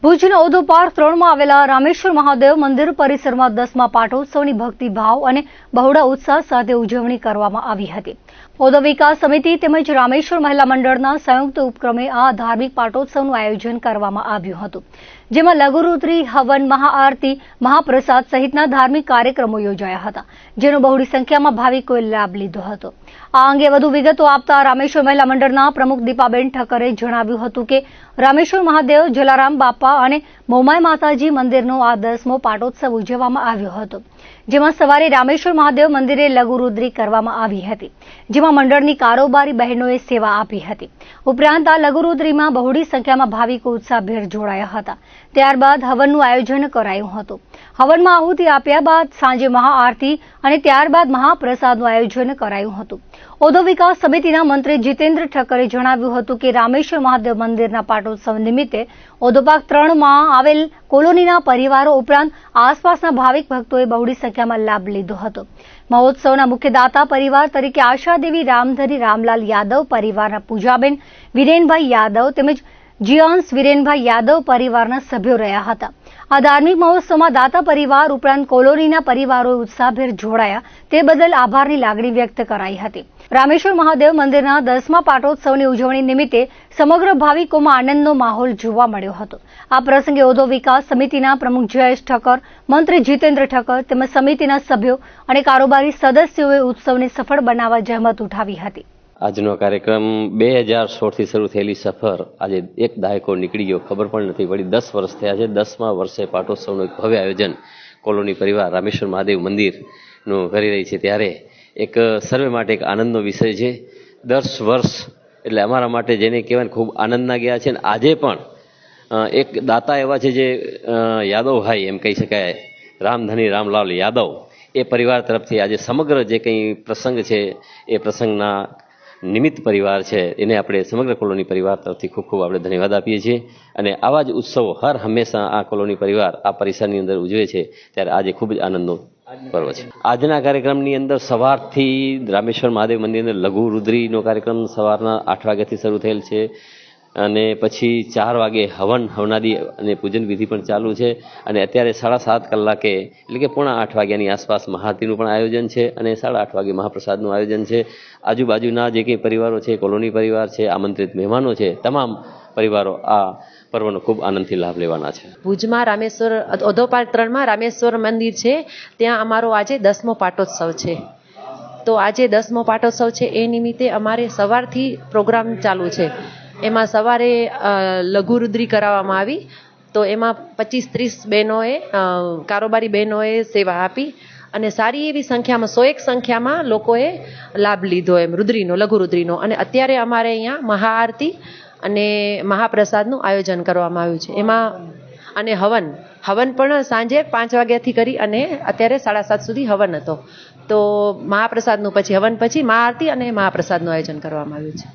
ભુજના ઓધો પાર્ક 3 માં આવેલા રામેશ્વર મહાદેવ મંદિર પરિસરમાં 10મા પાટોત્સવની ભક્તિભાવ અને બહોળા ઉત્સાહ સાથે ઉજવણી કરવામાં આવી હતી। ઓધો વિકાસ સમિતિ તેમજ રામેશ્વર મહિલા મંડળના સંયુક્ત ઉપક્રમે આ ધાર્મિક પાટોત્સવનું આયોજન કરવામાં આવ્યું હતું, જેમાં લઘુરુદ્રી, હવન, મહાઆરતી, મહાપ્રસાદ સહિતના ધાર્મિક કાર્યક્રમો યોજાયા હતા, જેનો બહોળી સંખ્યામાં ભાવિકોએ લાભ લીધો હતો। આ અંગે વધુ વિગતો આપતા રામેશ્વર મહિલા મંડળના પ્રમુખ દીપાબેન ઠક્કરે જણાવ્યું હતું કે રામેશ્વર મહાદેવ, જલારામ બાપા અને મોમાઈ માતાજી મંદિરનો આ 10મો પાટોત્સવ ઉજવવામાં આવ્યો હતો, જેમાં સવારે રામેશ્વર મહાદેવ મંદિરે લઘુરુદ્રી કરવામાં આવી હતી, જેમાં મંડળની કારોબારી બહેનોએ સેવા આપી હતી। ઉપરાંત આ લઘુરુદ્રીમાં બહોળી સંખ્યામાં ભાવિકો ઉત્સાહભેર જોડાયા હતા। ત્યારબાદ હવનનું આયોજન કરાયું હતું। હવનમાં આહુતિ આપ્યા બાદ સાંજે મહાઆરતી અને ત્યારબાદ મહાપ્રસાદનું આયોજન કરાયું હતું। ઓધો વિકાસ સમિતિના મંત્રી જીતેન્દ્ર ઠક્કરે જણાવ્યું હતું કે રામેશ્વર મહાદેવ મંદિરના પાટોત્સવ નિમિત્તે ઓધો પાર્ક 3 માં આવેલ કોલોનીના પરિવારો ઉપરાંત આસપાસના ભાવિક ભક્તોએ બહોળી સંખ્યામાં લાભ લીધો હતો। મહોત્સવના મુખ્ય દાતા પરિવાર તરીકે આશાદેવી રામધરી રામલાલ યાદવ પરિવારના પૂજાબેન વિરેનભાઈ યાદવ તેમજ જીયાંશ વિરેનભાઈ યાદવ પરિવારના સભ્યો રહ્યા હતા। આ ધાર્મિક મહોત્સવમાં દાતા પરિવાર ઉપરાંત કોલોનીના પરિવારોએ ઉત્સાહભેર જોડાયા તે બદલ આભારની લાગણી વ્યક્ત કરાઈ હતી। રામેશ્વર મહાદેવ મંદિરના 10મા પાટોત્સવની ઉજવણી નિમિત્તે સમગ્ર ભાવિકોમાં આનંદનો માહોલ જોવા મળ્યો હતો। આ પ્રસંગે ઓધો વિકાસ સમિતિના પ્રમુખ જયેશ ઠક્કર, મંત્રી જીતેન્દ્ર ઠક્કર તેમજ સમિતિના સભ્યો અને કારોબારી સદસ્યોએ ઉત્સવને સફળ બનાવવા જહેમત ઉઠાવી હતી। આજનો કાર્યક્રમ 2016થી શરૂ થયેલી સફર આજે એક દાયકો નીકળી ગયો, ખબર પણ નથી પડી। 10 વર્ષ થયા છે। 10મા વર્ષે પાટોત્સવનું એક ભવ્ય આયોજન કોલોની પરિવાર રામેશ્વર મહાદેવ મંદિરનું કરી રહી છે, ત્યારે એક સર્વે માટે એક આનંદનો વિષય છે। 10 વર્ષ એટલે અમારા માટે જેને કહેવાય ખૂબ આનંદના ગયા છે। અને આજે પણ એક દાતા એવા છે જે યાદવભાઈ એમ કહી શકાય, રામધની રામલાલ યાદવ, એ પરિવાર તરફથી આજે સમગ્ર જે કંઈ પ્રસંગ છે એ પ્રસંગના નિમિત્ત પરિવાર છે એને આપણે સમગ્ર કોલોની પરિવાર તરફથી ખૂબ ખૂબ આપણે ધન્યવાદ આપીએ છીએ। અને આવા જ ઉત્સવો હર હંમેશા આ કોલોની પરિવાર આ પરિસરની અંદર ઉજવે છે, ત્યારે આજે ખૂબ જ આનંદનો પર્વ છે। આજના કાર્યક્રમની અંદર સવારથી રામેશ્વર મહાદેવ મંદિરની લઘુરુદ્રીનો કાર્યક્રમ સવારના 8 વાગ્યાથી શરૂ થયેલ છે, અને પછી 4 વાગે હવનાદી અને પૂજન વિધિ પણ ચાલુ છે, અને અત્યારે 7:30 કલાકે એટલે કે 7:45 વાગ્યાની આસપાસ મહાઆરતીનું પણ આયોજન છે, અને 8:30 વાગે મહાપ્રસાદનું આયોજન છે। આજુબાજુના જે કંઈ પરિવારો છે, કોલોની પરિવાર છે, આમંત્રિત મહેમાનો છે, તમામ પરિવારો આ પર્વનો ખૂબ આનંદથી લાભ લેવાના છે। ભુજમાં રામેશ્વર ઓધો પાર્ક 3 માં રામેશ્વર મંદિર છે, ત્યાં અમારો આજે 10મો પાટોત્સવ છે। તો આજે 10મો પાટોત્સવ છે એ નિમિત્તે અમારે સવારથી પ્રોગ્રામ ચાલુ છે। એમાં સવારે લઘુરુદ્રી કરાવવામાં આવી, તો એમાં 25-30 બહેનોએ કારોબારી બહેનોએ સેવા આપી, અને સારી એવી સંખ્યામાં 101 સંખ્યામાં લોકોએ લાભ લીધો એમ રુદ્રીનો, લઘુરુદ્રીનો। અને અત્યારે અમારે અહીંયા મહાઆરતી અને મહાપ્રસાદનું આયોજન કરવામાં આવ્યું છે એમાં, અને હવન પણ સાંજે 5 વાગ્યાથી કરી અને અત્યારે 7:30 સુધી હવન હતો। તો મહાપ્રસાદનું પછી હવન પછી મહાઆરતી અને મહાપ્રસાદનું આયોજન કરવામાં આવ્યું છે।